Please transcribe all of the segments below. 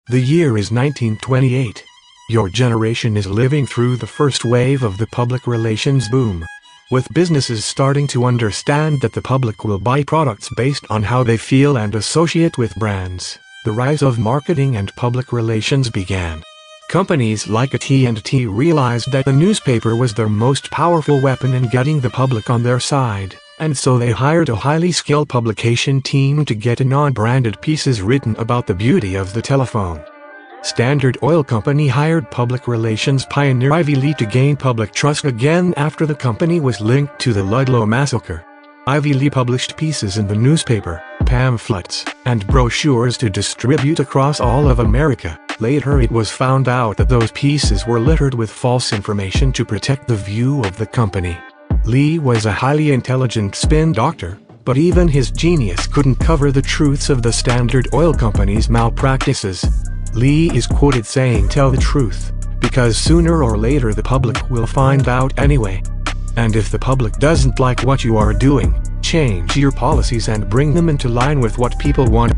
The year is 1928. Your generation is living through the first wave of the public relations boom. With businesses starting to understand that the public will buy products based on how they feel and associate with brands, the rise of marketing and public relations began. Companies like AT&T realized that the newspaper was their most powerful weapon in getting the public on their side, and so they hired a highly skilled publication team to get non-branded pieces written about the beauty of the telephone. Standard Oil Company hired public relations pioneer Ivy Lee to gain public trust again after the company was linked to the Ludlow massacre. Ivy Lee published pieces in the newspaper, pamphlets, and brochures to distribute across all of America. Later it was found out that those pieces were littered with false information to protect the view of the company. Lee was a highly intelligent spin doctor, but even his genius couldn't cover the truths of the Standard Oil Company's malpractices. Lee is quoted saying, "Tell the truth, because sooner or later the public will find out anyway. And if the public doesn't like what you are doing, change your policies and bring them into line with what people want."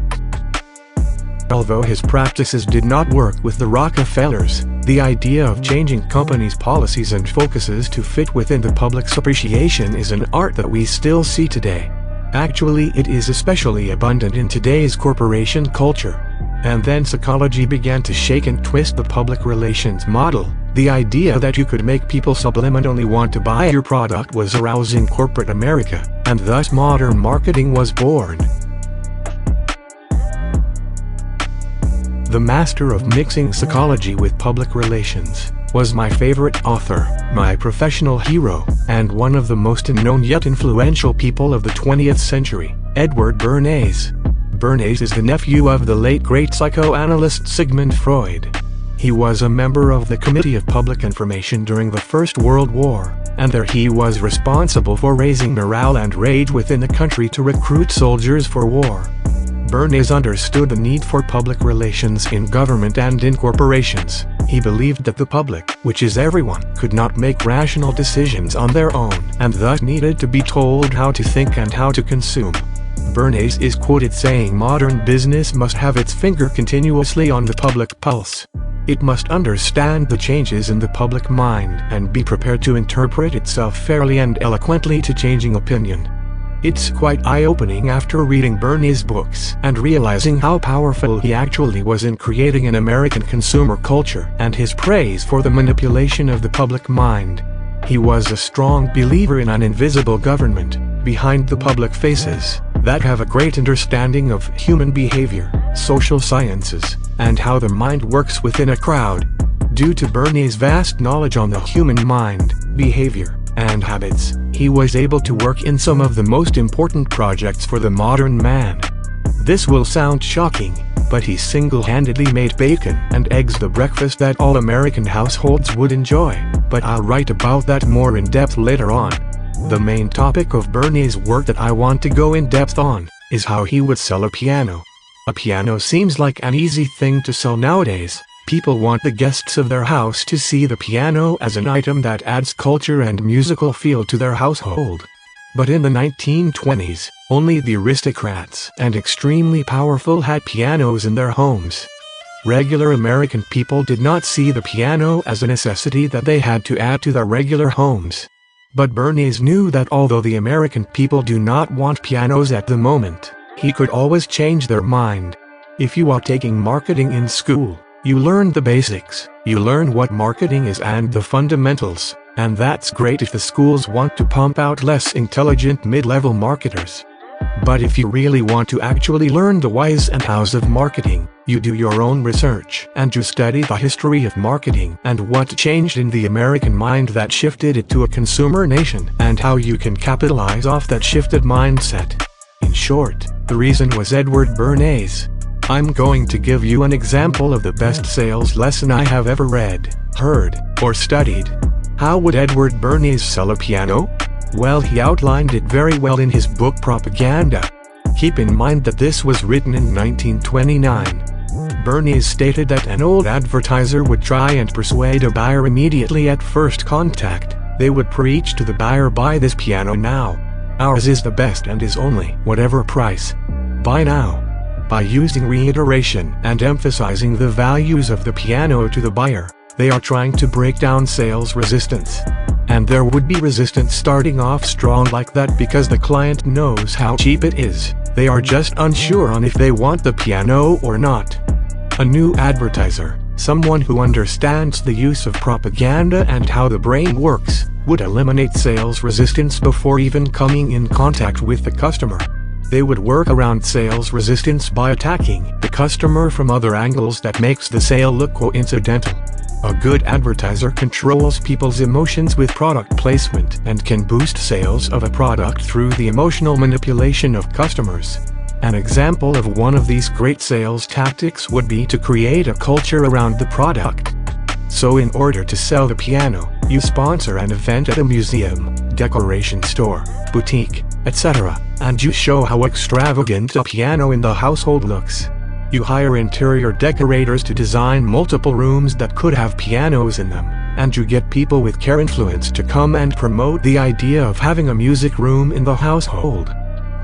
Although his practices did not work with the Rockefellers, the idea of changing companies' policies and focuses to fit within the public's appreciation is an art that we still see today. Actually, it is especially abundant in today's corporation culture. And then psychology began to shake and twist the public relations model. The idea that you could make people subliminally want to buy your product was arousing corporate America, and thus modern marketing was born. The master of mixing psychology with public relations was my favorite author, my professional hero, and one of the most unknown yet influential people of the 20th century, Edward Bernays. Bernays is the nephew of the late great psychoanalyst Sigmund Freud. He was a member of the Committee of Public Information during the First World War, and there he was responsible for raising morale and rage within the country to recruit soldiers for war. Bernays understood the need for public relations in government and in corporations. He believed that the public, which is everyone, could not make rational decisions on their own, and thus needed to be told how to think and how to consume. Bernays is quoted saying, "Modern business must have its finger continuously on the public pulse. It must understand the changes in the public mind and be prepared to interpret itself fairly and eloquently to changing opinion." It's quite eye-opening after reading Bernays' books and realizing how powerful he actually was in creating an American consumer culture, and his praise for the manipulation of the public mind. He was a strong believer in an invisible government, behind the public faces, that have a great understanding of human behavior, social sciences, and how the mind works within a crowd. Due to Bernays' vast knowledge on the human mind, behavior, and habits, he was able to work in some of the most important projects for the modern man. This will sound shocking, but he single-handedly made bacon and eggs the breakfast that all American households would enjoy, but I'll write about that more in depth later on. The main topic of Bernays' work that I want to go in depth on is how he would sell a piano. A piano seems like an easy thing to sell nowadays. People want the guests of their house to see the piano as an item that adds culture and musical feel to their household. But in the 1920s, only the aristocrats and extremely powerful had pianos in their homes. Regular American people did not see the piano as a necessity that they had to add to their regular homes. But Bernays knew that although the American people do not want pianos at the moment, he could always change their mind. If you are taking marketing in school, you learn the basics, you learn what marketing is and the fundamentals, and that's great if the schools want to pump out less intelligent mid-level marketers. But if you really want to actually learn the whys and hows of marketing, you do your own research and you study the history of marketing and what changed in the American mind that shifted it to a consumer nation and how you can capitalize off that shifted mindset. In short, the reason was Edward Bernays. I'm going to give you an example of the best sales lesson I have ever read, heard, or studied. How would Edward Bernays sell a piano? Well, he outlined it very well in his book Propaganda. Keep in mind that this was written in 1929. Bernays stated that an old advertiser would try and persuade a buyer immediately at first contact. They would preach to the buyer, "Buy this piano now. Ours is the best and is only whatever price. Buy now." By using reiteration and emphasizing the values of the piano to the buyer, they are trying to break down sales resistance. And there would be resistance starting off strong like that because the client knows how cheap it is. They are just unsure on if they want the piano or not. A new advertiser, someone who understands the use of propaganda and how the brain works, would eliminate sales resistance before even coming in contact with the customer. They would work around sales resistance by attacking the customer from other angles that makes the sale look coincidental. A good advertiser controls people's emotions with product placement and can boost sales of a product through the emotional manipulation of customers. An example of one of these great sales tactics would be to create a culture around the product. So in order to sell the piano, you sponsor an event at a museum, decoration store, boutique, etc., and you show how extravagant a piano in the household looks. You hire interior decorators to design multiple rooms that could have pianos in them, and you get people with care influence to come and promote the idea of having a music room in the household.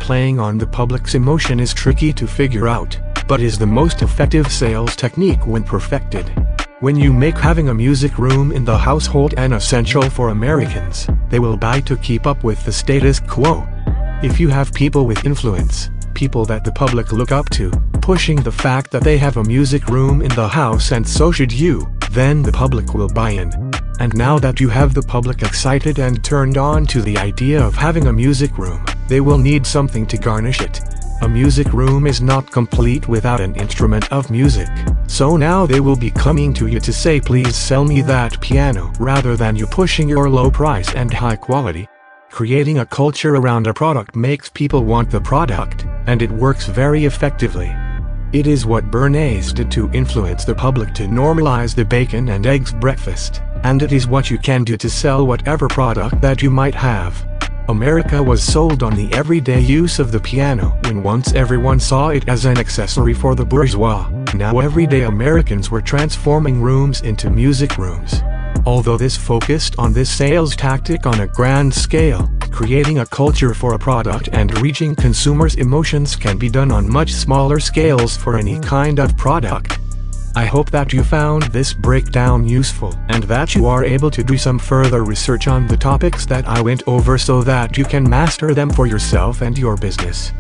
Playing on the public's emotion is tricky to figure out, but is the most effective sales technique when perfected. When you make having a music room in the household an essential for Americans, they will buy to keep up with the status quo. If you have people with influence, people that the public look up to, pushing the fact that they have a music room in the house and so should you, then the public will buy in. And now that you have the public excited and turned on to the idea of having a music room, they will need something to garnish it. A music room is not complete without an instrument of music, so now they will be coming to you to say please sell me that piano rather than you pushing your low price and high quality. Creating a culture around a product makes people want the product, and it works very effectively. It is what Bernays did to influence the public to normalize the bacon and eggs breakfast, and it is what you can do to sell whatever product that you might have. America was sold on the everyday use of the piano when once everyone saw it as an accessory for the bourgeois. Now everyday Americans were transforming rooms into music rooms. Although this focused on this sales tactic on a grand scale, creating a culture for a product and reaching consumers' emotions can be done on much smaller scales for any kind of product. I hope that you found this breakdown useful and that you are able to do some further research on the topics that I went over so that you can master them for yourself and your business.